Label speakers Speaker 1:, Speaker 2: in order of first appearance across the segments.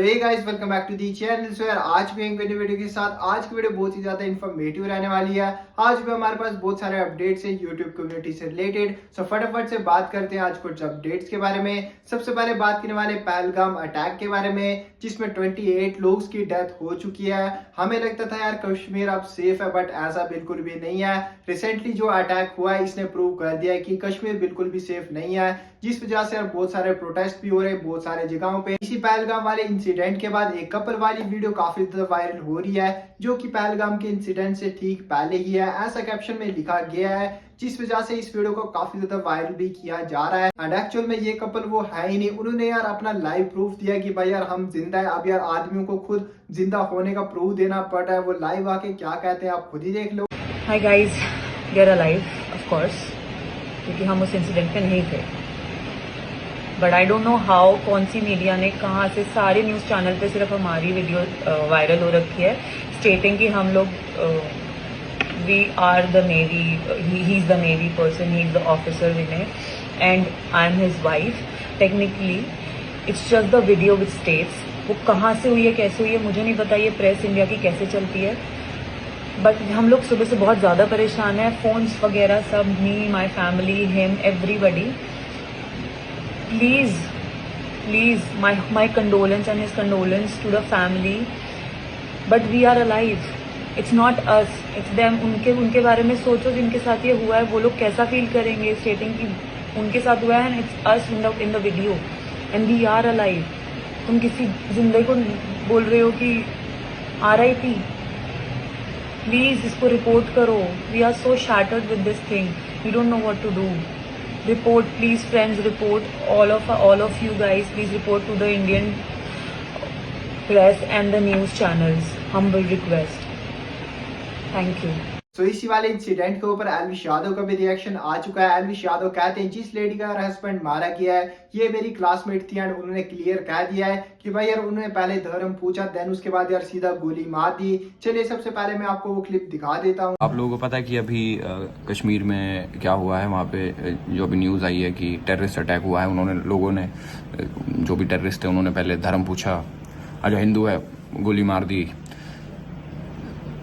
Speaker 1: Hey guys, welcome back to the channel. So यार आज भी एक वीडियो के साथ आज की वीडियो बहुत ही ज्यादा इन्फॉर्मेटिव रहने वाली है। आज भी हमारे पास बहुत सारे अपडेट्स हैं यूट्यूब कम्युनिटी से रिलेटेड। सो फटाफट से बात करते हैं आज कुछ अपडेट्स के बारे में। सबसे पहले बात करने वाले पहलगाम अटैक के बारे में, जिसमें 28 लोगों की डेथ हो चुकी है। हमें लगता था यार कश्मीर अब सेफ है, बट ऐसा बिल्कुल भी नहीं है। रिसेंटली जो अटैक हुआ है इसने प्रूव कर दिया है कि कश्मीर बिल्कुल भी सेफ नहीं है, जिस वजह से यार बहुत सारे प्रोटेस्ट भी हो रहे हैं बहुत सारे जगहों पे। इसी पहलगाम वाले इंसिडेंट के बाद एक कपल वाली वीडियो काफी ज्यादा वायरल हो रही है, जो कि पहलगाम के इंसिडेंट से ठीक पहले ही है, ऐसा कैप्शन में लिखा गया है, जिस वजह से इस वीडियो को काफी ज्यादा वायरल भी किया जा रहा है। एंड एक्चुअल में ये कपल वो है ही नहीं, उन्होंने यार अपना लाइव प्रूफ दिया कि भाई यार हम जिंदा है। अब यार आदमियों को खुद जिंदा होने का प्रूफ देना पड़ रहा है। वो लाइव आके क्या कहते हैं आप खुद ही देख लो।
Speaker 2: Hi guys, we are alive of course, क्योंकि हम उस इंसिडेंट पे नहीं थे। But I don't know how कौन सी मीडिया ने कहाँ से सारे न्यूज़ चैनल पे सिर्फ हमारी वीडियो वायरल हो रखी है, स्टेटिंग कि हम लोग we are the navy, he is the navy person, he is the officer Vinay and I am his wife. Technically it's just the video which states. वो कहाँ से हुई है, कैसे हुई है, मुझे नहीं पता। ये प्रेस इंडिया की कैसे चलती है। बट हम लोग सुबह से बहुत ज़्यादा परेशान हैं, फ़ोन्स वगैरह सब, me, my family, him, everybody. Please, my condolence and his condolence to the family. But we are alive. It's not us, it's them. उनके बारे में सोचो, जिनके साथ ये हुआ है वो लोग कैसा फील करेंगे, स्टेटिंग कि उनके साथ हुआ है, and it's us in the video and we are alive. तुम किसी जिंदगी को बोल रहे हो कि RIP। प्लीज इसको रिपोर्ट करो। We are so shattered with this thing, we don't know what to do. Report, please, friends, report. All of you guys, please report to the Indian press and the news channels. Humble request. Thank you.
Speaker 1: तो इसी वाले incident के ऊपर एल्विश यादव का भी reaction आ चुका है। एल्विश यादव कहते हैं जिस लेडी का हस्बैंड मारा गया है ये मेरी क्लासमेट थी, एंड उन्होंने क्लियर कह दिया है कि भाई यार उन्होंने पहले धर्म पूछा, देन उसके बाद यार सीधा गोली मार दी। चलिए सबसे पहले मैं आपको वो क्लिप दिखा देता हूँ।
Speaker 3: आप लोगों को पता है कि अभी कश्मीर में क्या हुआ है, वहाँ पे जो अभी न्यूज़ आई है कि टेररिस्ट अटैक हुआ है। उन्होंने लोगों ने जो भी टेररिस्ट थे उन्होंने पहले धर्म पूछा, जो हिंदू है गोली मार दी।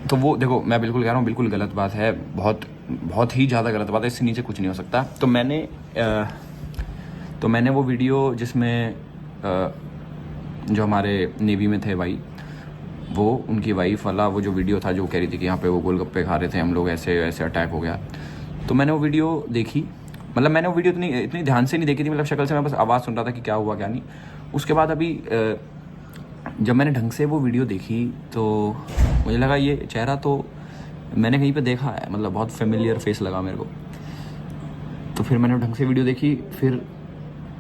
Speaker 3: तो वो देखो, मैं बिल्कुल कह रहा हूँ, बिल्कुल गलत बात है, बहुत ही ज़्यादा गलत बात है। इससे नीचे कुछ नहीं हो सकता। तो मैंने वो वीडियो जिसमें जो हमारे नेवी में थे भाई, वो उनकी वाइफ वाला वो जो वीडियो था, जो कह रही थी कि यहाँ पे वो गोलगप्पे खा रहे थे हम लोग, ऐसे ऐसे अटैक हो गया। तो मैंने वो वीडियो देखी, मतलब मैंने वो वीडियो इतनी ध्यान से नहीं देखी थी, मतलब शक्ल से मैं बस आवाज़ सुन रहा था कि क्या हुआ क्या नहीं। उसके बाद अभी जब मैंने ढंग से वो वीडियो देखी तो मुझे लगा ये चेहरा तो मैंने कहीं पे देखा है, मतलब बहुत फेमिलियर फेस लगा मेरे को। तो फिर मैंने ढंग से वीडियो देखी,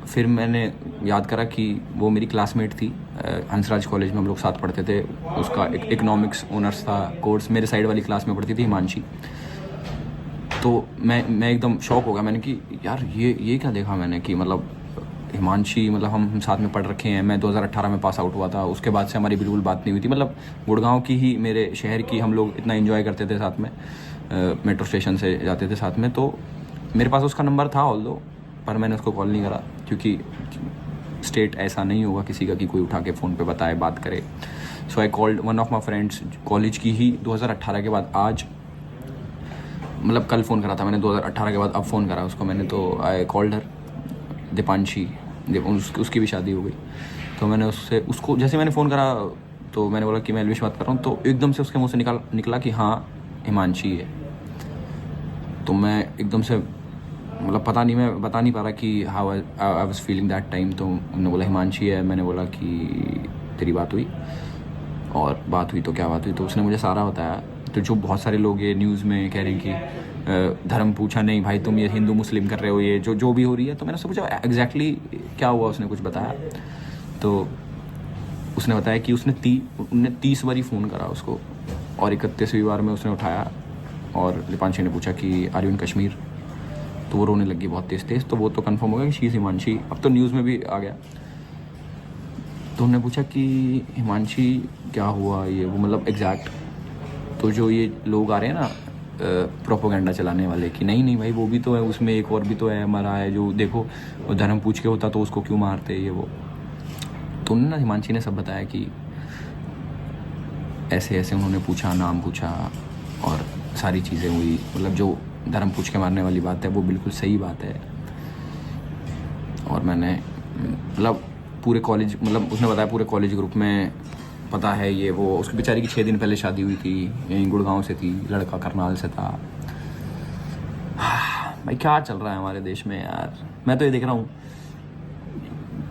Speaker 3: फिर मैंने याद करा कि वो मेरी क्लासमेट थी। हंसराज कॉलेज में हम लोग साथ पढ़ते थे। उसका इकोनॉमिक्स ऑनर्स था कोर्स, मेरे साइड वाली क्लास में पढ़ती थी हिमांशी। तो मैं एकदम शॉक हो गया। मैंने कि यार ये क्या देखा मैंने कि मतलब हिमांशी, मतलब हम साथ में पढ़ रखे हैं। मैं 2018 में पास आउट हुआ था, उसके बाद से हमारी बिल्कुल बात नहीं हुई थी। मतलब गुड़गांव की ही, मेरे शहर की, हम लोग इतना एंजॉय करते थे साथ में, मेट्रो स्टेशन से जाते थे साथ में। तो मेरे पास उसका नंबर था ऑल्दो, पर मैंने उसको कॉल नहीं करा, क्योंकि स्टेट ऐसा नहीं होगा किसी का कि कोई उठा के फ़ोन पे बताए, बात करे। So I called one of my friends, college की ही, 2018 के बाद आज, मतलब कल फ़ोन करा था मैंने 2018 के बाद, अब फ़ोन करा उसको मैंने। तो आई कॉल्ड हर, दीपांशी, उसकी भी शादी हो गई। तो मैंने उसको जैसे मैंने फ़ोन करा तो मैंने बोला कि मैं एल्विश बात कर रहा हूँ। तो एकदम से उसके मुंह से निकला कि हाँ हिमांशी है। तो मैं एकदम से, मतलब पता नहीं, मैं बता नहीं पा रहा कि how I was feeling that time. तो उन्होंने बोला हिमांशी है। मैंने बोला कि तेरी बात हुई, और बात हुई तो क्या बात हुई। तो उसने मुझे सारा बताया। तो जो बहुत सारे लोग ये न्यूज़ में कह रहे हैं कि धर्म पूछा नहीं भाई, तुम ये हिंदू मुस्लिम कर रहे हो, ये जो भी हो रही है। तो मैंने उससे पूछा एग्जैक्टली क्या हुआ, उसने कुछ बताया। तो उसने बताया कि उसने 30 बारी फ़ोन करा उसको, और 31वीं बार में उसने उठाया, और दीपांशी ने पूछा कि आर यू इन कश्मीर। तो वो रोने लगी बहुत तेज़। तो वो तो कंफर्म हो गया कि शी इज़ हिमांशी। अब तो न्यूज़ में भी आ गया। तो उन्होंने पूछा कि हिमांशी क्या हुआ, ये वो, मतलब एग्जैक्ट। तो जो ये लोग आ रहे हैं ना प्रोपोगेंडा चलाने वाले, कि नहीं भाई वो भी तो है, उसमें एक और भी तो है, मरा है, जो देखो वो धर्म पूछ के होता तो उसको क्यों मारते, ये वो। तो उन्होंने ना हिमांशी ने सब बताया कि ऐसे ऐसे उन्होंने पूछा, नाम पूछा और सारी चीज़ें हुई। मतलब जो धर्म पूछ के मारने वाली बात है वो बिल्कुल सही बात है। और मैंने मतलब पूरे कॉलेज, मतलब उसने बताया पूरे कॉलेज ग्रुप में पता है ये वो। उसकी बेचारी की 6 दिन पहले शादी हुई थी, यहीं गुड़गांव से थी, लड़का करनाल से था। भाई क्या चल रहा है हमारे देश में यार। मैं तो ये देख रहा हूँ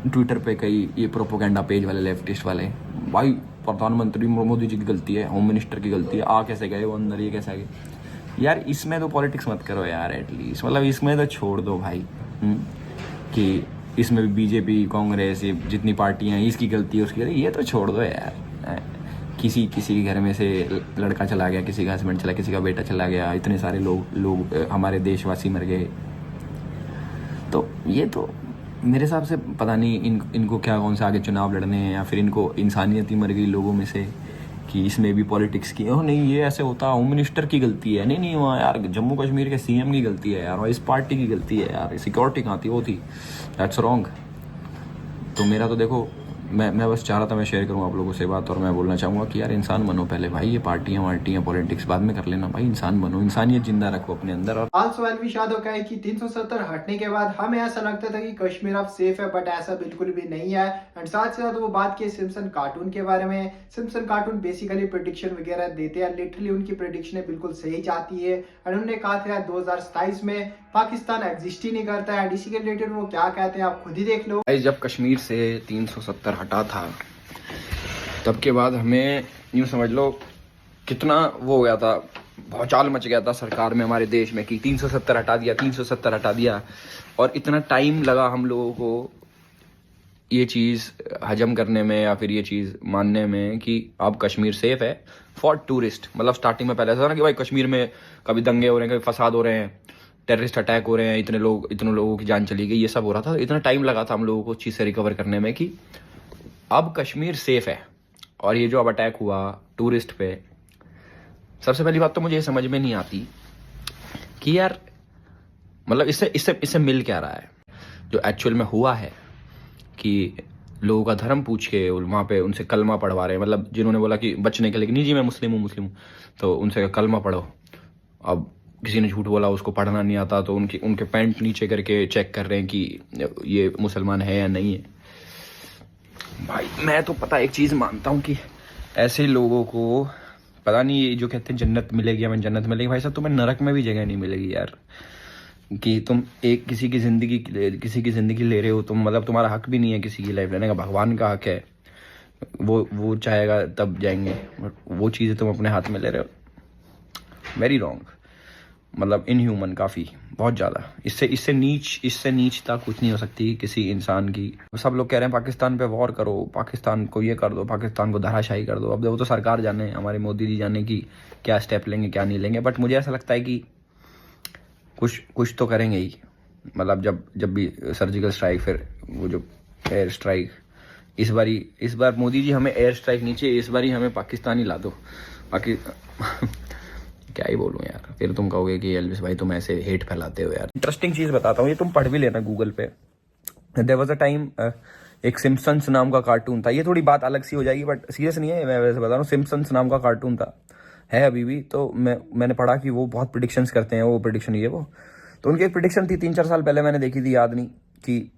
Speaker 3: ट्विटर पे कई ये प्रोपोगेंडा पेज वाले, लेफ्टिस्ट वाले, भाई प्रधानमंत्री मोदी जी की गलती है, होम मिनिस्टर की गलती है, आ कैसे गए वो अंदर, ये कैसे आ गए। यार इसमें तो पॉलिटिक्स मत करो यार एटलीस्ट, मतलब इसमें तो छोड़ दो भाई। कि इसमें भी बीजेपी, कांग्रेस, ये जितनी पार्टियां हैं इसकी गलती है उसकी गलती, ये तो छोड़ दो यार। किसी के घर में से लड़का चला गया, किसी का हस्बैंड चला, किसी का बेटा चला गया, इतने सारे लोग हमारे देशवासी मर गए। तो ये तो मेरे हिसाब से पता नहीं इनको क्या, कौन से आगे चुनाव लड़ने हैं, या फिर इनको इंसानियत ही मर गई लोगों में से कि इसमें भी पॉलिटिक्स की। ओह नहीं ये ऐसे होता, होम मिनिस्टर की गलती है। नहीं वहाँ यार जम्मू कश्मीर के सीएम की गलती है यार, और इस पार्टी की गलती है यार, सिक्योरिटी कहाँ थी, वो थी। That's wrong. तो मेरा तो देखो, मैं बस चाह रहा था मैं शेयर करूँ आप लोगों से बात, और मैं बोलना चाहूँगा कि यार इंसान बनो पहले भाई। ये पार्टियाँ वार्टियाँ पॉलिटिक्स बाद में कर लेना भाई, इंसान बनो, इंसानियत जिंदा रखो अपने अंदर। और
Speaker 1: हाल सवाल भी शायद का है कि 370 हटने के बाद हमें ऐसा लगता था कि कश्मीर अब सेफ है, बट ऐसा बिल्कुल भी नहीं है। एंड साथ ही साथ वो बात की सिम्पसन कार्टून के बारे में। सिम्पसन कार्टून बेसिकली प्रेडिक्शन वगैरह देते हैं, लिटरली उनकी प्रेडिक्शन बिल्कुल सही जाती है। एंड उन्होंने कहा था 2027 में पाकिस्तान एग्जिस्ट ही नहीं करता है। इसी के रिलेटेड वो क्या कहते हैं आप खुद ही देख लो।
Speaker 3: जब कश्मीर से 370 हटा था तब के बाद हमें यूँ समझ लो कितना वो हो गया था, भौचाल मच गया था सरकार में, हमारे देश में, कि 370 हटा दिया, 370 हटा दिया। और इतना टाइम लगा हम लोगों को ये चीज़ हजम करने में, या फिर ये चीज़ मानने में कि अब कश्मीर सेफ है फॉर टूरिस्ट। मतलब स्टार्टिंग में पहले ऐसा था ना कि भाई कश्मीर में कभी दंगे हो रहे हैं, कभी फसाद हो रहे हैं, टेररिस्ट अटैक हो रहे हैं, इतने लोगों की जान चली गई, ये सब हो रहा था। इतना टाइम लगा था हम लोगों को उस चीज़ से रिकवर करने में कि अब कश्मीर सेफ है। और ये जो अब अटैक हुआ टूरिस्ट पे, सबसे पहली बात तो मुझे ये समझ में नहीं आती कि यार मतलब इससे मिल क्या रहा है। जो एक्चुअल में हुआ है कि लोगों का धर्म पूछ के वहाँ पे उनसे कलमा पढ़वा रहे हैं। मतलब जिन्होंने बोला कि बचने के लिए, नहीं जी मैं मुस्लिम हूँ, तो उनसे कलमा पढ़ो। अब किसी ने झूठ बोला, उसको पढ़ना नहीं आता, तो उनके पैंट नीचे करके चेक कर रहे हैं कि ये मुसलमान है या नहीं है। भाई मैं तो पता एक चीज़ मानता हूँ कि ऐसे लोगों को पता नहीं, ये जो कहते हैं जन्नत मिलेगी, हमें जन्नत मिलेगी, भाई साहब तुम्हें नरक में भी जगह नहीं मिलेगी यार। कि तुम एक किसी की ज़िंदगी ले रहे हो, तुम मतलब तुम्हारा हक भी नहीं है किसी की लाइफ लेने का, भगवान का हक है, वो चाहेगा तब जाएंगे, वो चीज़ें तुम अपने हाथ में ले रहे हो। वेरी रॉन्ग, मतलब इनह्यूमन, काफ़ी, बहुत ज़्यादा। इससे नीचता कुछ नहीं हो सकती किसी इंसान की। सब लोग कह रहे हैं पाकिस्तान पे वॉर करो, पाकिस्तान को ये कर दो, पाकिस्तान को धराशायी कर दो। अब वो तो सरकार जाने, हमारे मोदी जी जाने की क्या स्टेप लेंगे क्या नहीं लेंगे, बट मुझे ऐसा लगता है कि कुछ तो करेंगे ही। मतलब जब भी सर्जिकल स्ट्राइक, फिर वो जो एयर स्ट्राइक, इस बार मोदी जी हमें एयर स्ट्राइक नहीं चाहिए, इस बार ही हमें पाकिस्तान ही ला दो। क्या ही बोलूँ यार, फिर तुम कहोगे कि एल्विस भाई तुम ऐसे हेट फैलाते हो यार। इंटरेस्टिंग चीज़ बताता हूँ, ये तुम पढ़ भी लेना गूगल पे। देयर वाज अ टाइम, एक सिम्पसन्स नाम का कार्टून था। ये थोड़ी बात अलग सी हो जाएगी, बट सीरियस नहीं है, मैं वैसे बता रहा हूँ। सिम्पसन्स नाम का कार्टून था, है अभी भी। तो मैंने पढ़ा कि वो बहुत प्रेडिक्शंस करते हैं, वो प्रेडिक्शन ये वो। तो उनकी एक प्रेडिक्शन थी 3-4 साल पहले, मैंने देखी थी, याद नहीं, कि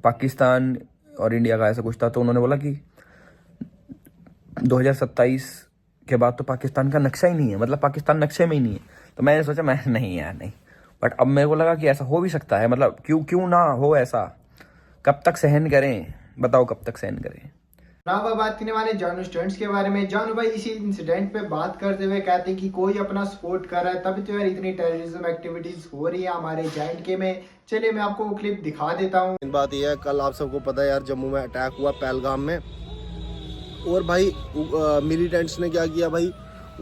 Speaker 3: पाकिस्तान और इंडिया का ऐसा कुछ था। तो उन्होंने बोला कि 2027 के बाद तो पाकिस्तान का नक्शा ही नहीं है, मतलब पाकिस्तान नक्शे में ही नहीं है। तो मैंने सोचा नहीं यार नहीं, बट अब मेरे को लगा कि ऐसा हो भी सकता है। मतलब क्यों ना हो ऐसा, कब तक सहन करें, बताओ कब तक सहन करें।
Speaker 1: अब बात करने वाले जानू स्टूडेंट्स के बारे में। जानू भाई इसी इंसिडेंट पे बात करते हुए कहते हैं कि कोई अपना सपोर्ट कर रहा है, तभी तो यार इतनी टेररिज्म एक्टिविटीज हो रही है हमारे J&K में। चलिए मैं आपको वो क्लिप दिखा देता हूँ।
Speaker 4: बात यह है, कल आप सबको पता है यार, जम्मू में अटैक हुआ पहलगाम में। और भाई मिलिटेंट्स ने क्या किया भाई,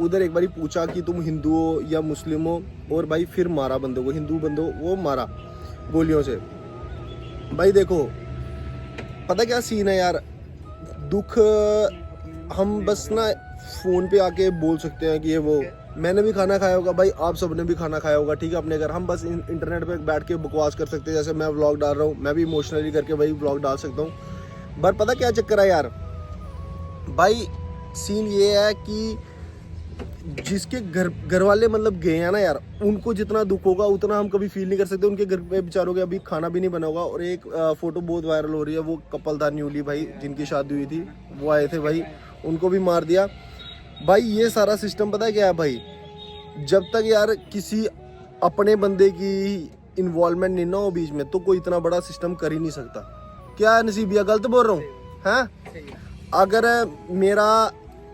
Speaker 4: उधर एक बारी पूछा कि तुम हिंदू हो या मुस्लिम हो, और भाई फिर मारा बंदों को, हिंदू बंदों वो मारा गोलियों से। भाई देखो पता क्या सीन है यार, दुख हम बस ना फ़ोन पे आके बोल सकते हैं कि ये वो। मैंने भी खाना खाया होगा भाई, आप सबने भी खाना खाया होगा, ठीक है, अपने घर। हम बस इंटरनेट पे बैठ के बकवास कर सकते हैं, जैसे मैं व्लॉग डाल रहा हूँ, मैं भी इमोशनली करके वही व्लॉग डाल सकता हूँ। पर पता क्या चक्कर है यार भाई, सीन ये है कि जिसके घर वाले मतलब गए हैं ना यार, उनको जितना दुख होगा उतना हम कभी फील नहीं कर सकते। उनके घर पे बेचारों के अभी खाना भी नहीं बना होगा। और एक फोटो बहुत वायरल हो रही है, वो कपल था न्यूली भाई, जिनकी शादी हुई थी, वो आए थे भाई, उनको भी मार दिया भाई। ये सारा सिस्टम पता है क्या है भाई, जब तक यार किसी अपने बंदे की इन्वॉल्वमेंट नहीं ना हो बीच में, तो कोई इतना बड़ा सिस्टम कर ही नहीं सकता। क्या नसीबिया, गलत बोल रहा हूँ हैं? अगर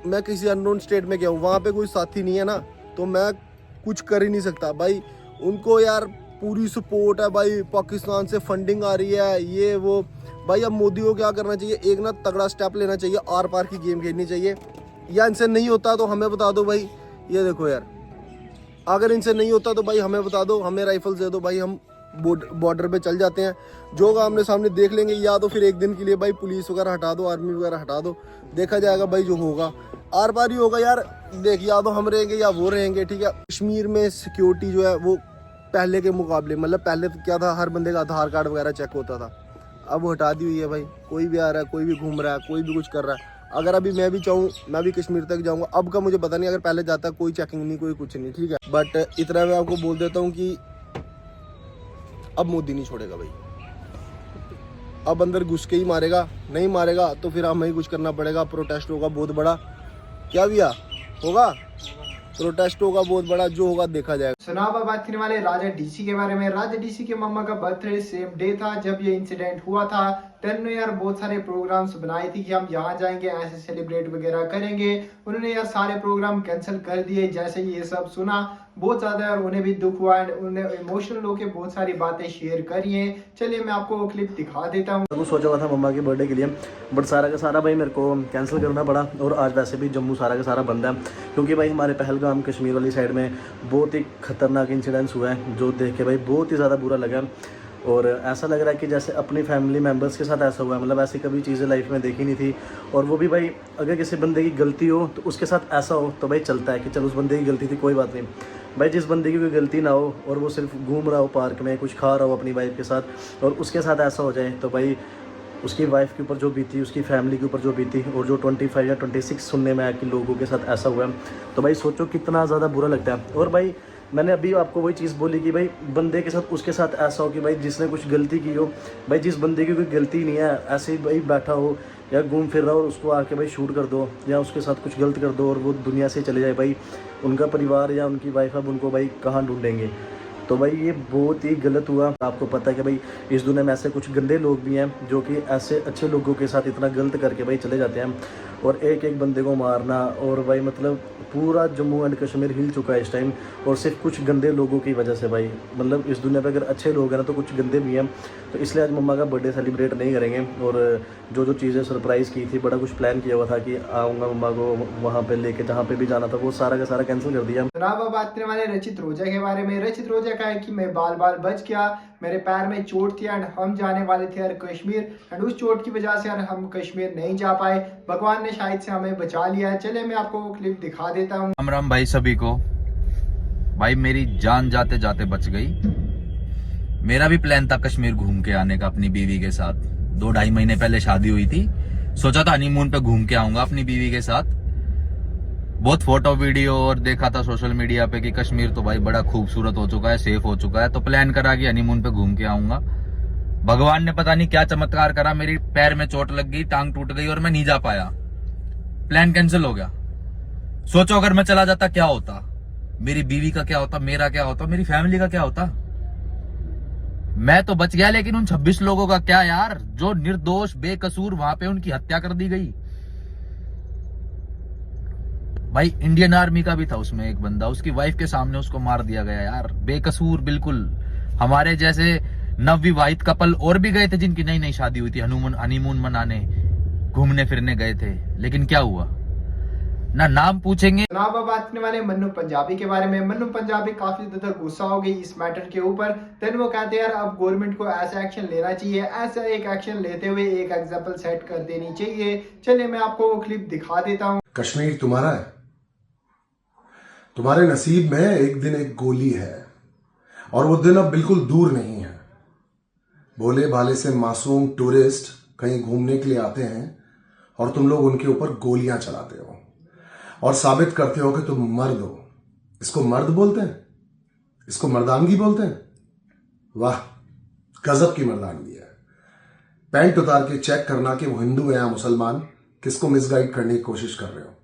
Speaker 4: मैं किसी अननोन स्टेट में गया हूँ, वहाँ पे कोई साथी नहीं है ना, तो मैं कुछ कर ही नहीं सकता भाई। उनको यार पूरी सपोर्ट है भाई, पाकिस्तान से फंडिंग आ रही है, ये वो भाई। अब मोदी को क्या करना चाहिए, एक ना तगड़ा स्टेप लेना चाहिए, आर पार की गेम खेलनी चाहिए। या इनसे नहीं होता तो हमें बता दो भाई, ये देखो यार, अगर इनसे नहीं होता तो भाई हमें बता दो, हमें राइफल्स दे दो भाई, हम बॉर्डर पे चल जाते हैं, जो आमने सामने देख लेंगे। या तो फिर एक दिन के लिए भाई पुलिस वगैरह हटा दो, आर्मी वगैरह हटा दो, देखा जाएगा भाई, जो होगा आर पार ही होगा यार। देख, या तो हम रहेंगे या वो रहेंगे, ठीक है। कश्मीर में सिक्योरिटी जो है वो पहले के मुकाबले, मतलब पहले तो क्या था, हर बंदे का आधार कार्ड वगैरह चेक होता था, अब वो हटा दी हुई है भाई। कोई भी आ रहा है, कोई भी घूम रहा है, कोई भी कुछ कर रहा है। अगर अभी मैं भी चाहूँ, मैं भी कश्मीर तक जाऊँगा, अब का मुझे पता नहीं, अगर पहले जाता कोई चेकिंग नहीं, कोई कुछ नहीं, ठीक है। बट इतना मैं आपको बोल देता हूँ कि अब मोदी नहीं छोड़ेगा भाई, अब अंदर घुस के ही मारेगा। नहीं मारेगा तो फिर हमें ही कुछ करना पड़ेगा। प्रोटेस्ट होगा बहुत बड़ा, क्या भैया होगा, प्रोटेस्ट होगा बहुत बड़ा, जो होगा देखा जाएगा।
Speaker 1: सुना अब बात करने वाले राजा डीसी के बारे में। राजा डीसी के मम्मा का बर्थडे सेम डे था जब ये इंसिडेंट हुआ था। ने यार बहुत सारे प्रोग्राम्स बनाए थे कि हम यहाँ जाएंगे, ऐसे सेलिब्रेट वगैरह करेंगे। उन्होंने यार सारे प्रोग्राम कैंसिल कर दिए जैसे ये सब सुना। बहुत ज्यादा यार उन्हें भी दुख हुआ एंड उन्हें इमोशनल होकर बहुत सारी बातें शेयर करी हैं। चलिए मैं आपको वो क्लिप दिखा देता हूँ।
Speaker 5: वो सोचा हुआ था मम्मा के बर्थडे के लिए, बट सारा का सारा भाई मेरे को कैंसिल करना पड़ा। और आज वैसे भी जम्मू सारा का सारा बंद है, क्योंकि भाई हमारे पहलगाम कश्मीर वाली साइड में बहुत ही खतरनाक इंसिडेंट्स हुआ है, जो देख के भाई बहुत ही ज़्यादा बुरा लगा। और ऐसा लग रहा है कि जैसे अपनी फैमिली मेम्बर्स के साथ ऐसा हुआ है, मतलब ऐसी कभी चीज़ें लाइफ में देखी नहीं थी। और वो भी भाई, अगर किसी बंदे की गलती हो तो उसके साथ ऐसा हो तो भाई चलता है कि चलो उस बंदे की गलती थी, कोई बात नहीं। भाई जिस बंदे की कोई गलती ना हो और वो सिर्फ घूम रहा हो पार्क में, कुछ खा रहा हो अपनी वाइफ के साथ, और उसके साथ ऐसा हो जाए, तो भाई उसकी वाइफ के ऊपर जो बीती, उसकी फैमिली के ऊपर जो बीती, और जो 25 या 26 सुनने में आया कि लोगों के साथ ऐसा हुआ है, तो भाई सोचो कितना ज़्यादा बुरा लगता है। और भाई मैंने अभी आपको वही चीज़ बोली कि भाई बंदे के साथ उसके साथ ऐसा हो कि भाई जिसने कुछ गलती की हो, भाई जिस बंदे की कोई गलती नहीं है, ऐसे ही भाई बैठा हो या घूम फिर रहा हो, उसको आके भाई शूट कर दो या उसके साथ कुछ गलत कर दो और वो दुनिया से चले जाए, भाई उनका परिवार या उनकी वाइफ अब उनको भाई कहाँ ढूंढेंगे। तो भाई ये बहुत ही गलत हुआ। आपको पता है कि भाई इस दुनिया में ऐसे कुछ गंदे लोग भी हैं जो कि ऐसे अच्छे लोगों के साथ इतना गलत करके भाई चले जाते हैं, और एक एक बंदे को मारना। और भाई मतलब पूरा जम्मू एंड कश्मीर हिल चुका है इस टाइम, और सिर्फ कुछ गंदे लोगों की वजह से भाई। मतलब इस दुनिया पे अगर अच्छे लोग हैं ना तो कुछ गंदे भी हैं। तो इसलिए आज मम्मा का बर्थडे सेलिब्रेट नहीं करेंगे। और जो चीज़ें सरप्राइज़ की थी, बड़ा कुछ प्लान किया हुआ था कि आऊँगा मम्मा को वहाँ पे लेके, जहाँ पे भी जाना था, वो सारा का सारा कैंसिल कर दिया।
Speaker 1: जनाब अब बात करने वाले रचित रोजा के बारे में। रचित रोजा का है कि मैं बाल बच गया, मेरे पैर में चोट थी एंड हम जाने वाले थे यार कश्मीर, एंड उस चोट की वजह से यार हम कश्मीर नहीं जा पाए। भगवान ने शायद से हमें बचा लिया है। चले मैं आपको वो क्लिप दिखा देता हूँ।
Speaker 6: राम राम भाई सभी को। भाई मेरी जान जाते जाते बच गई। मेरा भी प्लान था कश्मीर घूम के आने का अपनी बीवी के साथ। 2-2.5 महीने पहले शादी हुई थी, सोचा था हनीमून पे घूम के आऊंगा अपनी बीवी के साथ। बहुत फोटो वीडियो और देखा था सोशल मीडिया पे कि कश्मीर तो भाई बड़ा खूबसूरत हो चुका है, सेफ हो चुका है, तो प्लान करा कि हनीमून पे घूम के आऊंगा। भगवान ने पता नहीं क्या चमत्कार करा, मेरी पैर में चोट लग गई, टांग टूट गई और मैं नहीं जा पाया। प्लान कैंसिल हो गया। सोचो अगर मैं चला जाता क्या होता, मेरी बीवी का क्या होता, मेरा क्या होता, मेरी फैमिली का क्या होता। मैं तो बच गया, लेकिन उन 26 लोगों का क्या यार, जो निर्दोष बेकसूर वहां पे उनकी हत्या कर दी गई। भाई इंडियन आर्मी का भी था उसमें एक बंदा, उसकी वाइफ के सामने उसको मार दिया गया यार, बेकसूर बिल्कुल। हमारे जैसे नवविवाहित कपल और भी गए थे जिनकी नई नई शादी हुई थी, हनीमून मनाने, घूमने फिरने गए थे, लेकिन क्या हुआ ना नाम पूछेंगे।
Speaker 1: जनाब अब बात करने वाले मन्नू पंजाबी के बारे में। मन्नू पंजाबी काफी ज्यादा गुस्सा हो गई इस मैटर के ऊपर। देन वो कहते हैं यार अब गवर्नमेंट को ऐसा एक्शन लेना चाहिए, ऐसा एक एक्शन लेते हुए एक एग्जांपल सेट कर देनी चाहिए। चलिए मैं आपको वो क्लिप दिखा देता हूँ।
Speaker 7: कश्मीर तुम्हारा है, तुम्हारे नसीब में एक दिन एक गोली है, और वो दिन अब बिल्कुल दूर नहीं है। भोले भाले से मासूम टूरिस्ट कहीं घूमने के लिए आते हैं और तुम लोग उनके ऊपर गोलियां चलाते हो और साबित करते हो कि तुम मर्द हो। इसको मर्द बोलते हैं? इसको मर्दानगी बोलते हैं? वाह, गजब की मर्दानगी है। पैंट उतार के चेक करना कि वो हिंदू है या मुसलमान, किसको मिसगाइड करने की कोशिश कर रहे हो।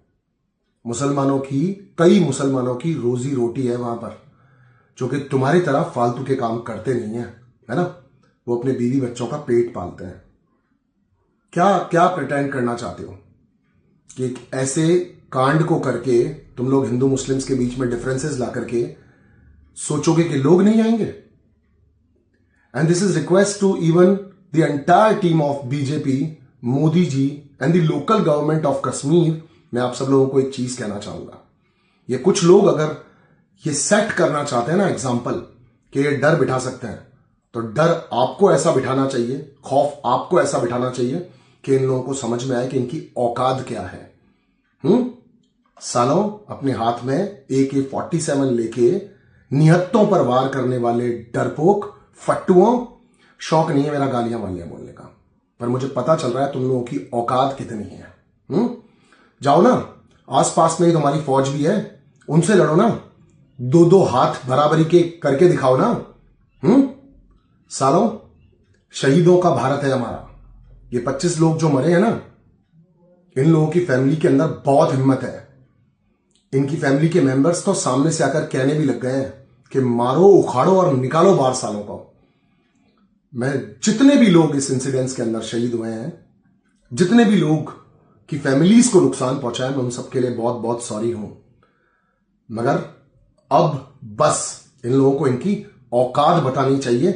Speaker 7: कई मुसलमानों की रोजी रोटी है वहां पर, जो कि तुम्हारी तरह फालतू के काम करते नहीं है ना। वो अपने बीवी बच्चों का पेट पालते हैं। क्या क्या प्रिटेंड करना चाहते हो कि एक ऐसे कांड को करके तुम लोग हिंदू मुस्लिम्स के बीच में डिफरेंसेस ला करके सोचोगे कि लोग नहीं आएंगे? And this is request to even the entire team of BJP, Modi ji and the local government of Kashmir. मैं आप सब लोगों को एक चीज कहना चाहूंगा, ये कुछ लोग अगर ये सेट करना चाहते हैं ना एग्जाम्पल कि ये डर बिठा सकते हैं, तो डर आपको ऐसा बिठाना चाहिए, खौफ आपको ऐसा बिठाना चाहिए कि इन लोगों को समझ में आए कि इनकी औकात क्या है। सालों अपने हाथ में AK-47 लेके निहत्तों पर वार करने वाले डरपोक फट्टुओं। शौक नहीं है मेरा गालियां वालियां बोलने का, पर मुझे पता चल रहा है तुम लोगों की औकात कितनी है। जाओ ना, आसपास में ही तुम्हारी फौज भी है, उनसे लड़ो ना, दो हाथ बराबरी के करके दिखाओ ना। सालों, शहीदों का भारत है हमारा। ये 25 लोग जो मरे हैं ना, इन लोगों की फैमिली के अंदर बहुत हिम्मत है। इनकी फैमिली के मेंबर्स तो सामने से आकर कहने भी लग गए हैं कि मारो, उखाड़ो और निकालो बाहर सालों को। मैं जितने भी लोग इस इंसिडेंट्स के अंदर शहीद हुए हैं, जितने भी लोग की फैमिलीज को नुकसान पहुंचा है, मैं उन सबके लिए बहुत बहुत सॉरी हूं। मगर अब बस इन लोगों को इनकी औकात बतानी चाहिए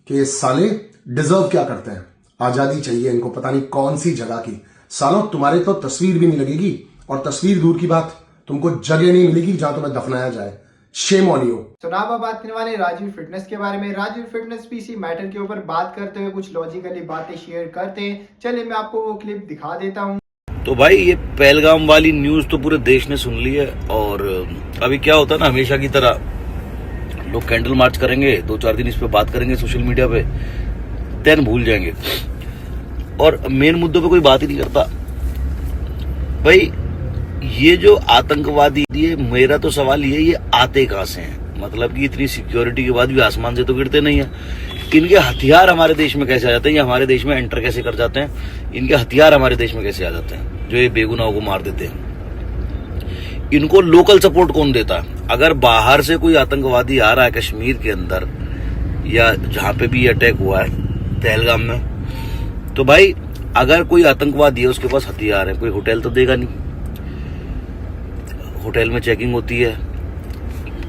Speaker 7: कि ये साले डिजर्व क्या करते हैं। आजादी चाहिए इनको, पता नहीं कौन सी जगह की। सालों, तुम्हारे तो तस्वीर भी नहीं लगेगी, और तस्वीर दूर की बात, तुमको जगह नहीं मिलेगी जहां तुम्हें दफनाया जाए। Shame on you.
Speaker 1: तो ना अब बात करने वाले राजवीर फिटनेस के बारे में। राजवीर फिटनेस भी इसी मैटर के ऊपर बात करते हुए कुछ लॉजिकली बातें शेयर करते हैं। चलिए मैं आपको वो क्लिप दिखा देता हूँ।
Speaker 8: तो भाई, ये पहलगाम वाली न्यूज तो पूरे देश ने सुन ली है, और अभी क्या होता है ना, हमेशा की तरह लोग कैंडल मार्च करेंगे, 2-4 दिन इस पे बात करेंगे सोशल मीडिया पे, देन भूल जाएंगे और मेन मुद्दों पे कोई बात ही नहीं करता। भाई, ये जो आतंकवादी, ये मेरा तो सवाल ये आते कहां से हैं? मतलब कि इतनी सिक्योरिटी के बाद भी आसमान से तो गिरते नहीं है। इनके हथियार हमारे देश में कैसे आ जाते हैं, या हमारे देश में एंटर कैसे कर जाते हैं? इनके हथियार हमारे देश में कैसे आ जाते हैं जो ये बेगुनाहों को मार देते हैं? इनको लोकल सपोर्ट कौन देता है? अगर बाहर से कोई आतंकवादी आ रहा है कश्मीर के अंदर, या जहां पे भी अटैक हुआ है पहलगाम में, तो भाई अगर कोई आतंकवादी है, उसके पास हथियार है, कोई होटल तो देगा नहीं। होटल में चेकिंग होती है,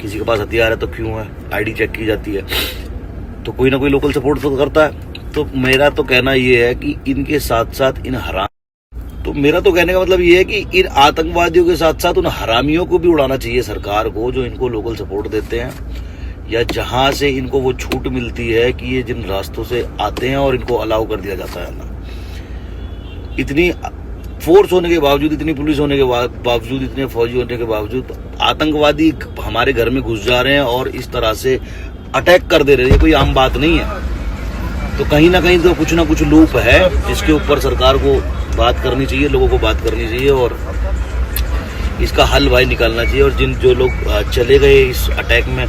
Speaker 8: किसी के पास हथियार है तो क्यों है, आईडी चेक की जाती है, तो कोई ना कोई लोकल सपोर्ट तो करता है। तो मेरा तो कहना ये है कि इनके साथ साथ इन मेरा तो कहने का मतलब ये है कि इन आतंकवादियों के साथ साथ उन हरामियों को भी उड़ाना चाहिए सरकार को, जो इनको लोकल सपोर्ट देते हैं, या जहां से इनको वो छूट मिलती है कि ये जिन रास्तों से आते हैं और इनको अलाउ कर दिया जाता है ना। इतनी फोर्स होने के बावजूद, इतनी पुलिस होने के बावजूद, इतने फौजी होने के बावजूद आतंकवादी हमारे घर में घुस जा रहे हैं और इस तरह से अटैक कर दे रहे हैं। ये कोई आम बात नहीं है। तो कहीं ना कहीं तो कुछ ना कुछ लूप है जिसके ऊपर सरकार को बात करनी चाहिए, लोगों को बात करनी चाहिए और इसका हल भाई निकालना चाहिए। और जो लोग चले गए इस अटैक में,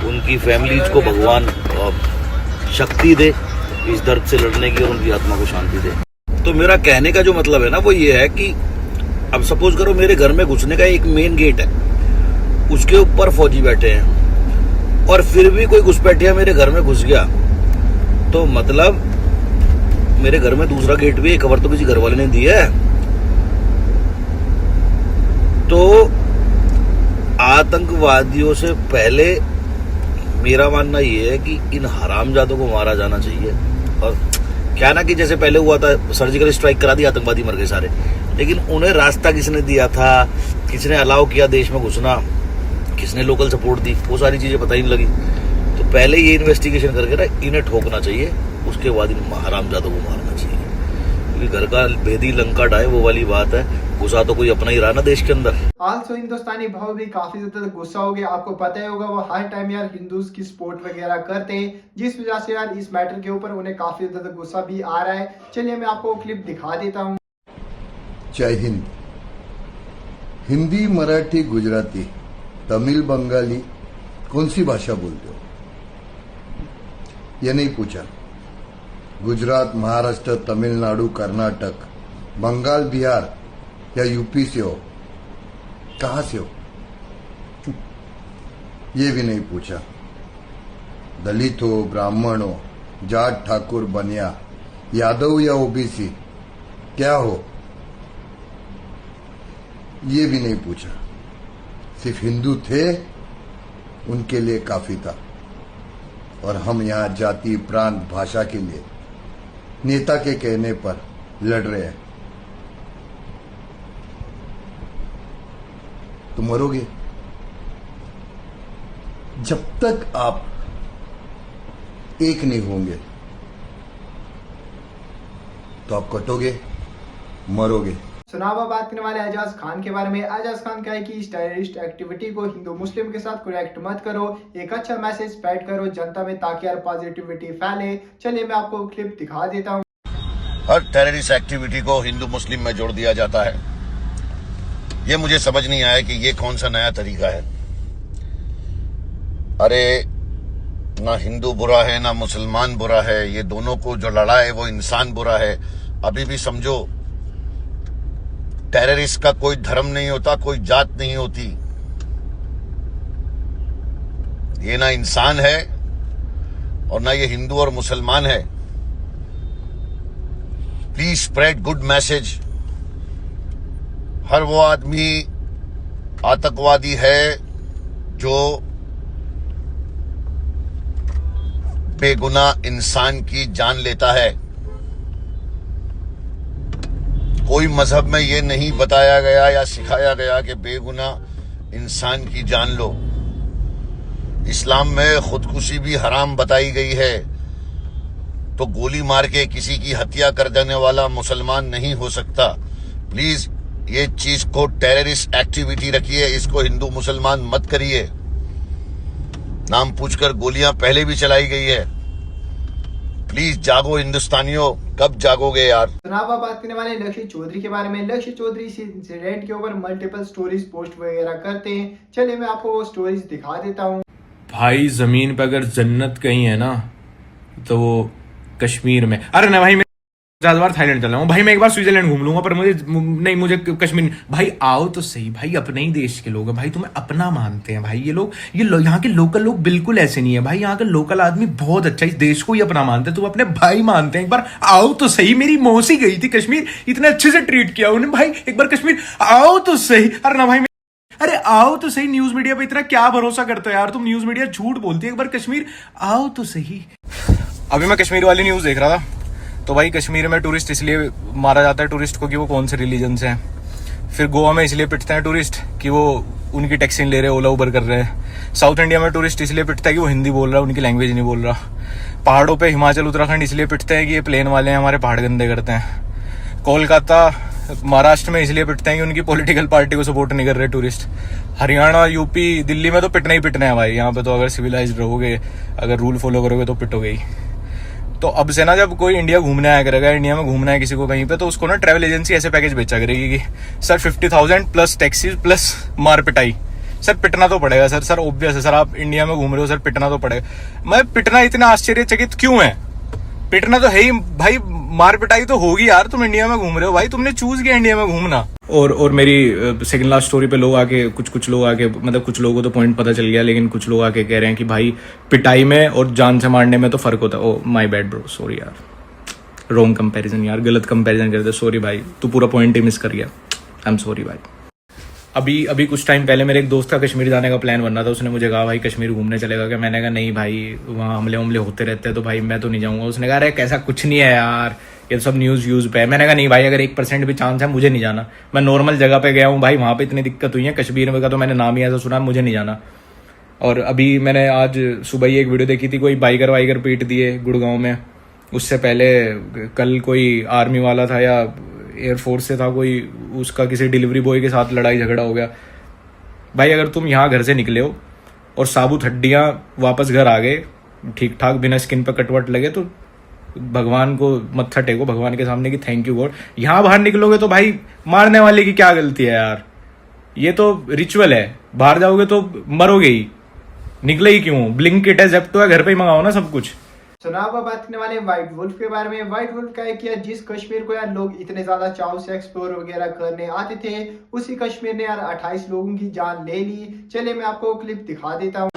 Speaker 8: उनकी फैमिलीज को भगवान शक्ति दे इस दर्द से लड़ने की, और उनकी आत्मा को शांति दे। तो मेरा कहने का जो मतलब है ना, वो ये है कि अब सपोज करो मेरे घर में घुसने का एक मेन गेट है, उसके ऊपर फौजी बैठे हैं, और फिर भी कोई घुसपैठिया मेरे घर में घुस गया, तो मतलब मेरे घर में दूसरा गेट भी, खबर तो किसी घर वाले ने दी है। तो आतंकवादियों से पहले मेरा मानना ये है कि इन हरामजादों को मारा जाना चाहिए। और क्या ना कि जैसे पहले हुआ था, सर्जिकल स्ट्राइक करा दी, आतंकवादी मर गए सारे, लेकिन उन्हें रास्ता किसने दिया था, किसने अलाउ किया देश में घुसना, किसने लोकल सपोर्ट दी, वो सारी चीजें पता ही नहीं लगी। तो पहले ये इन्वेस्टिगेशन करके ना इन्हें ठोकना चाहिए, उसके बाद इन हरामजादों को मारना चाहिए। कि घर का भेदी लंका ढाए, वो वाली बात है। गुस्सा तो कोई अपना ही रहा ना देश के अंदर।
Speaker 1: आल्सो हिंदुस्तानी भाव भी काफी ज्यादा गुस्सा हो गया। आपको पता ही होगा वो हर टाइम यार हिंदूज की सपोर्ट वगैरह करते हैं, जिस वजह से यार इस मैटर के ऊपर उन्हें काफी ज्यादा गुस्सा भी आ रहा है। चलिए मैं आपको क्लिप दिखा देता हूँ।
Speaker 9: जय हिंद। हिंदी, मराठी, गुजराती, तमिल, बंगाली, कौन सी भाषा बोलते हो ये नहीं पूछा। गुजरात, महाराष्ट्र, तमिलनाडु, कर्नाटक, बंगाल, बिहार या यूपी से हो, कहां से हो ये भी नहीं पूछा। दलित हो, ब्राह्मण हो, जाट, ठाकुर, बनिया, यादव या ओबीसी क्या हो ये भी नहीं पूछा। सिर्फ हिंदू थे, उनके लिए काफी था। और हम यहां जाति, प्रांत, भाषा के लिए नेता के कहने पर लड़ रहे हैं। तो मरोगे जब तक आप एक नहीं होंगे, तो आप कटोगे, मरोगे।
Speaker 1: सुनावा बात करने वाले एजाज खान के बारे में। एजाज खान कहा है कि इस टेररिस्ट एक्टिविटी को हिंदू मुस्लिम के साथ कनेक्ट मत करो, एक अच्छा मैसेज स्प्रेड करो जनता में ताकि यार पॉजिटिविटी फैले। चलिए मैं आपको क्लिप दिखा देता हूँ।
Speaker 8: हर टेररिस्ट एक्टिविटी को हिंदू मुस्लिम में जोड़ दिया जाता है। ये मुझे समझ नहीं आया कि ये कौन सा नया तरीका है। अरे ना हिंदू बुरा है ना मुसलमान बुरा है, ये दोनों को जो लड़ा है वो इंसान बुरा है। अभी भी समझो, टेररिस्ट का कोई धर्म नहीं होता, कोई जात नहीं होती। ये ना इंसान है और ना ये हिंदू और मुसलमान है। Please spread good message. हर वो आदमी आतंकवादी है जो बेगुनाह इंसान की जान लेता है। कोई मजहब में ये नहीं बताया गया या सिखाया गया कि बेगुनाह इंसान की जान लो। इस्लाम में खुदकुशी भी हराम बताई गई है। तो गोली मार के किसी की हत्या कर देने वाला मुसलमान नहीं हो सकता। प्लीज ये चीज को टेररिस्ट एक्टिविटी रखिए, इसको हिंदू मुसलमान मत करिए। नाम पूछकर गोलियां पहले भी चलाई गई है। प्लीज जागो हिंदुस्तानियों, कब जागोगे यार।
Speaker 1: चुनाव बात करने वाले लक्ष्य चौधरी के बारे में। लक्ष्य चौधरी इस इंसिडेंट के ऊपर मल्टीपल स्टोरीज पोस्ट वगैरह करते हैं। चलिए मैं आपको वो स्टोरीज दिखा देता हूँ।
Speaker 10: भाई जमीन पे अगर जन्नत कहीं है ना तो वो कश्मीर में। अरे ना भाई, मैं ज्यादा बार थाईलैंड चला हूँ भाई, मैं एक बार स्विट्जरलैंड घूम लूंगा, पर मुझे कश्मीर। भाई आओ तो सही भाई, अपने ही देश के लोग हैं भाई, तुम्हें अपना मानते हैं भाई ये लोग। यहाँ के लोकल लोग बिल्कुल ऐसे नहीं है भाई, यहाँ का लोकल आदमी बहुत अच्छा इस देश को ही अपना मानते हैं। तुम अपने भाई मानते हैं। एक बार आओ तो सही। मेरी मौसी गई थी कश्मीर, इतने अच्छे से ट्रीट किया उन्हें भाई। एक बार कश्मीर आओ तो सही। अरे ना भाई, अरे आओ तो सही। न्यूज मीडिया पे इतना क्या भरोसा करते हो यार तुम, न्यूज मीडिया झूठ बोलती है। एक बार कश्मीर आओ तो सही। अभी मैं कश्मीर वाली न्यूज देख रहा था, तो भाई कश्मीर में टूरिस्ट इसलिए मारा जाता है टूरिस्ट को कि वो कौन से रिलीजन से हैं। फिर गोवा में इसलिए पिटते हैं टूरिस्ट कि वो उनकी टैक्सी ले रहे हैं, ओला उबर कर रहे हैं। साउथ इंडिया में टूरिस्ट इसलिए पिटता है कि वो हिंदी बोल रहा है, उनकी लैंग्वेज नहीं बोल रहा। पहाड़ों पे हिमाचल उत्तराखंड इसलिए पिटते हैं कि ये प्लेन वाले हैं, हमारे पहाड़ गंदे करते हैं। कोलकाता महाराष्ट्र में इसलिए पिटते हैं कि उनकी पॉलिटिकल पार्टी को सपोर्ट नहीं कर रहे टूरिस्ट। हरियाणा, यूपी, दिल्ली में तो पिटना ही पिटना है भाई। यहाँ पे तो अगर सिविलाइज्ड रहोगे, अगर रूल फॉलो करोगे तो पिटोगे ही। तो अब से ना जब कोई इंडिया घूमने आया करेगा, इंडिया में घूमना है किसी को कहीं पे, तो उसको ना ट्रैवल एजेंसी ऐसे पैकेज बेचा करेगी कि सर 50,000 प्लस टैक्सी प्लस मार पिटाई। सर पिटना तो पड़ेगा सर, सर ऑब्वियस है सर, आप इंडिया में घूम रहे हो सर, पिटना तो पड़ेगा। मैं पिटना इतना आश्चर्यचकित क्यों है? पिटना तो है ही भाई, मार पिटाई तो होगी यार। तुम इंडिया में घूम रहे हो भाई, तुमने चूज किया इंडिया में घूमना। और मेरी सेकंड लास्ट स्टोरी पे लोग आके कुछ लोग आके, मतलब कुछ लोगों को तो पॉइंट पता चल गया, लेकिन कुछ लोग आके कह रहे हैं कि भाई पिटाई में और जान से मारने में तो फर्क होता है। Oh my bad bro, sorry यार, रॉन्ग कंपैरिजन यार, गलत कंपैरिजन कर दे, सॉरी भाई, तू पूरा पॉइंट ही मिस कर गया, आई एम सॉरी भाई। अभी कुछ टाइम पहले मेरे एक दोस्त का कश्मीर जाने का प्लान बन रहा था। उसने मुझे कहा भाई कश्मीर घूमने चलेगा क्या? मैंने कहा नहीं भाई, वहाँ हमले होते रहते हैं, तो भाई मैं तो नहीं जाऊँगा। उसने कहा अरे कैसा कुछ नहीं है यार, ये सब न्यूज़ पे है। मैंने कहा नहीं भाई, अगर 1% भी चांस है मुझे नहीं जाना। मैं नॉर्मल जगह पे गया हूँ भाई, वहाँ पे इतनी दिक्कत हुई है। कश्मीर में का तो मैंने नाम ही ऐसा सुना, मुझे नहीं जाना। और अभी मैंने आज सुबह ही एक वीडियो देखी थी, कोई बाइकर पीट दिए गुड़गांव में, उससे पहले कल कोई आर्मी वाला था या एयरफोर्स से था कोई, उसका किसी डिलीवरी बॉय के साथ लड़ाई झगड़ा हो गया। भाई अगर तुम यहाँ घर से निकले हो और साबुत हड्डियाँ वापस घर आ गए ठीक ठाक बिना स्किन पे कटवट लगे, तो भगवान को मत्था टेको भगवान के सामने कि थैंक यू गॉड। यहाँ बाहर निकलोगे तो भाई मारने वाले की क्या गलती है यार, ये तो रिचुअल है। बाहर जाओगे तो मरोगे ही, निकले ही क्यों? ब्लिंकिट है, ज़ेप्टो है, घर पे ही मंगाओ ना सब कुछ।
Speaker 1: तो अब बात करने वाले व्हाइट वुल्फ के बारे में। व्हाइट वुल्फ का है कि यार जिस कश्मीर को यार लोग इतने ज्यादा चाव से एक्सप्लोर वगैरह करने आते थे, उसी कश्मीर ने यार 28 लोगों की जान ले ली। चलिए मैं आपको क्लिप दिखा देता हूँ।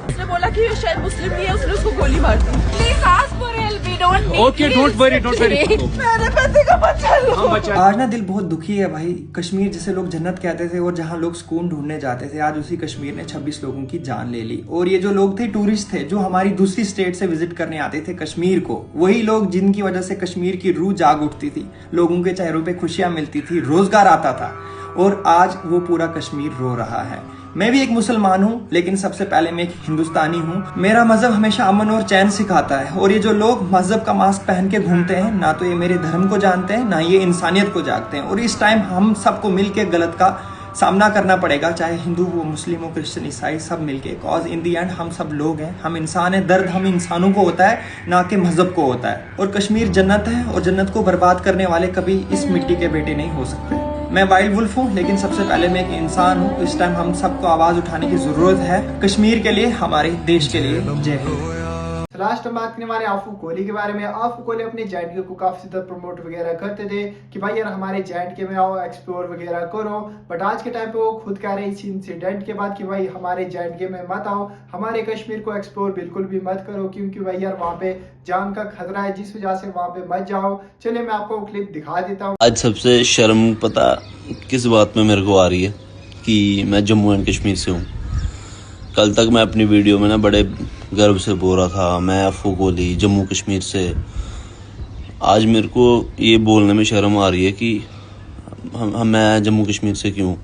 Speaker 2: उसने बोला कि ये शायद मुस्लिम नहीं है, उसने उसको गोली मार दी। Please ask for help, we don't need.
Speaker 10: Okay don't worry
Speaker 2: मेरे पति को बचा लो।
Speaker 1: आज ना दिल बहुत दुखी है भाई। कश्मीर जिसे लोग जन्नत कहते थे और जहाँ लोग सुकून ढूंढने जाते थे, आज उसी कश्मीर ने 26 लोगों की जान ले ली। और ये जो लोग थे टूरिस्ट थे, जो हमारी दूसरी स्टेट से विजिट करने आते थे कश्मीर को, वही लोग जिनकी वजह से कश्मीर की रूह जाग उठती थी, लोगों के चेहरों पे खुशियां मिलती थी, रोजगार आता था। और आज वो पूरा कश्मीर रो रहा है। मैं भी एक मुसलमान हूँ, लेकिन सबसे पहले मैं एक हिंदुस्तानी हूँ। मेरा मजहब हमेशा अमन और चैन सिखाता है। और ये जो लोग मजहब का मास्क पहन के घूमते हैं, ना तो ये मेरे धर्म को जानते हैं, ना ये इंसानियत को जानते हैं। और इस टाइम हम सबको मिलके गलत का सामना करना पड़ेगा, चाहे हिंदू हो, मुस्लिम हो, क्रिश्चियन, ईसाई, सब मिलके। कॉज इन दी एंड हम सब लोग हैं, हम इंसान हैं। दर्द हम इंसानों को होता है, ना कि मजहब को होता है। और कश्मीर जन्नत है, और जन्नत को बर्बाद करने वाले कभी इस मिट्टी के बेटे नहीं हो सकते। मैं वाइल्ड वुल्फ हूँ, लेकिन सबसे पहले मैं एक इंसान हूँ। इस टाइम हम सबको आवाज उठाने की जरूरत है, कश्मीर के लिए, हमारे देश के लिए। जय हिंद। लास्ट हम बात करने वाले आफू कोहली के बारे में। आफू कोहली अपने जे को काफी ज्यादा प्रमोट वगैरह करते थे कि भाई यार हमारे जे में आओ, एक्सप्लोर वगैरह करो। बट आज के टाइम पे वो खुद कह रहे इस इंसिडेंट के बाद कि भाई हमारे जे में मत आओ, हमारे कश्मीर को एक्सप्लोर बिल्कुल भी मत करो, क्योंकि भाई यार वहाँ पे जान का खतरा है, जिस वजह से वहाँ पे मत जाओ। चलिए मैं आपको क्लिप दिखा देता हूँ।
Speaker 8: आज सबसे शर्म पता किस बात में मेरे को आ रही है कि मैं जम्मू एंड कश्मीर से हूँ। कल तक मैं अपनी वीडियो में ना बड़े गर्व से बोल रहा था मैं आफू कोहली जम्मू कश्मीर से। आज मेरे को ये बोलने में शर्म आ रही है कि मैं जम्मू कश्मीर से क्यों,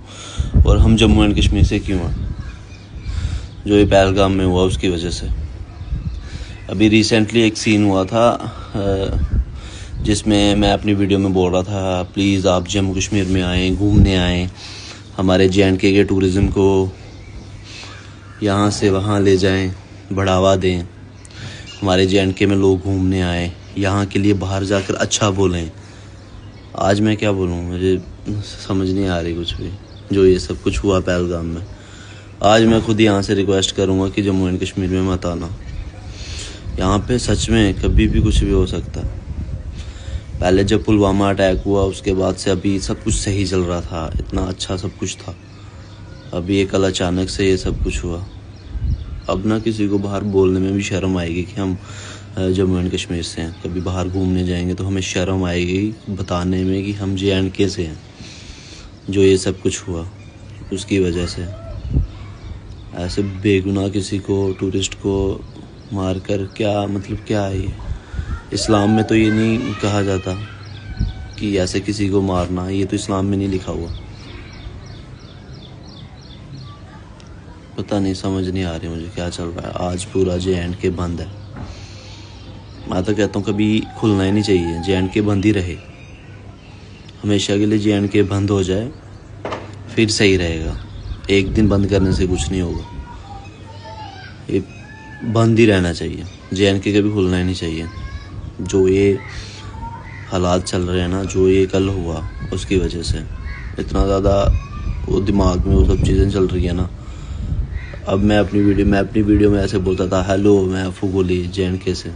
Speaker 8: और हम जम्मू एंड कश्मीर से क्यों हैं। जो ये पहलगाम में हुआ उसकी वजह से। अभी रिसेंटली एक सीन हुआ था जिसमें मैं अपनी वीडियो में बोल रहा था प्लीज़ आप जम्मू कश्मीर में आएँ, घूमने आएँ, हमारे जे के टूरिज़्म को यहाँ से वहाँ ले जाएं, बढ़ावा दें, हमारे जे में लोग घूमने आए, यहाँ के लिए बाहर जाकर अच्छा बोलें। आज मैं क्या बोलूँ, मुझे समझ नहीं आ रही कुछ भी। जो ये सब कुछ हुआ पहलगाम में, आज मैं खुद यहाँ से रिक्वेस्ट करूँगा कि जम्मू एंड कश्मीर में मत आना। यहाँ पे सच में कभी भी कुछ भी हो सकता है। पहले जब पुलवामा अटैक हुआ उसके बाद से अभी सब कुछ सही चल रहा था, इतना अच्छा सब कुछ था। अभी ये कल अचानक से ये सब कुछ हुआ। अब ना किसी को बाहर बोलने में भी शर्म आएगी कि हम जम्मू एंड कश्मीर से हैं। कभी बाहर घूमने जाएंगे तो हमें शर्म आएगी बताने में कि हम जे से हैं। जो ये सब कुछ हुआ उसकी वजह से ऐसे बेगुनाह किसी को, टूरिस्ट को मार कर क्या मतलब क्या है ये? इस्लाम में तो ये नहीं कहा जाता कि ऐसे किसी को मारना, ये तो इस्लाम में नहीं लिखा हुआ। पता नहीं, समझ नहीं आ रही मुझे क्या चल रहा है। आज पूरा जे बंद है। मैं तो कहता हूँ कभी खुलना ही नहीं चाहिए, जे बंद ही रहे हमेशा के लिए। जे बंद हो जाए फिर सही रहेगा। एक दिन बंद करने से कुछ नहीं होगा, ये बंद ही रहना चाहिए। जे कभी खुलना ही नहीं चाहिए। जो ये हालात चल रहे हैं ना, जो ये कल हुआ उसकी वजह से इतना ज़्यादा वो दिमाग में वो सब चीज़ें चल रही है ना। अब मैं अपनी वीडियो में ऐसे बोलता था हेलो मैं आफू कोहली जे से,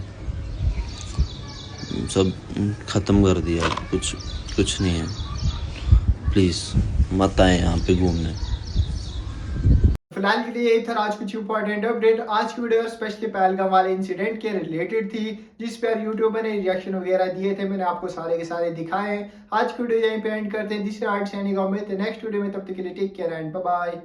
Speaker 8: सब ख़त्म कर दिया। कुछ नहीं है। प्लीज़ मत आए यहाँ पे घूमने।
Speaker 1: फिलहाल के लिए यही था आज कुछ इंपॉर्टेंट अपडेट। आज की वीडियो स्पेशली पहलगाम वाले इंसिडेंट के रिलेटेड थी, जिस पर यूट्यूबर ने रिएक्शन वगैरह दिए थे। मैंने आपको सारे के सारे दिखाए हैं। आज की वीडियो यहीं पे एंड करते हैं। This is art signing off. Next video में, तब तक के लिए take care and bye bye.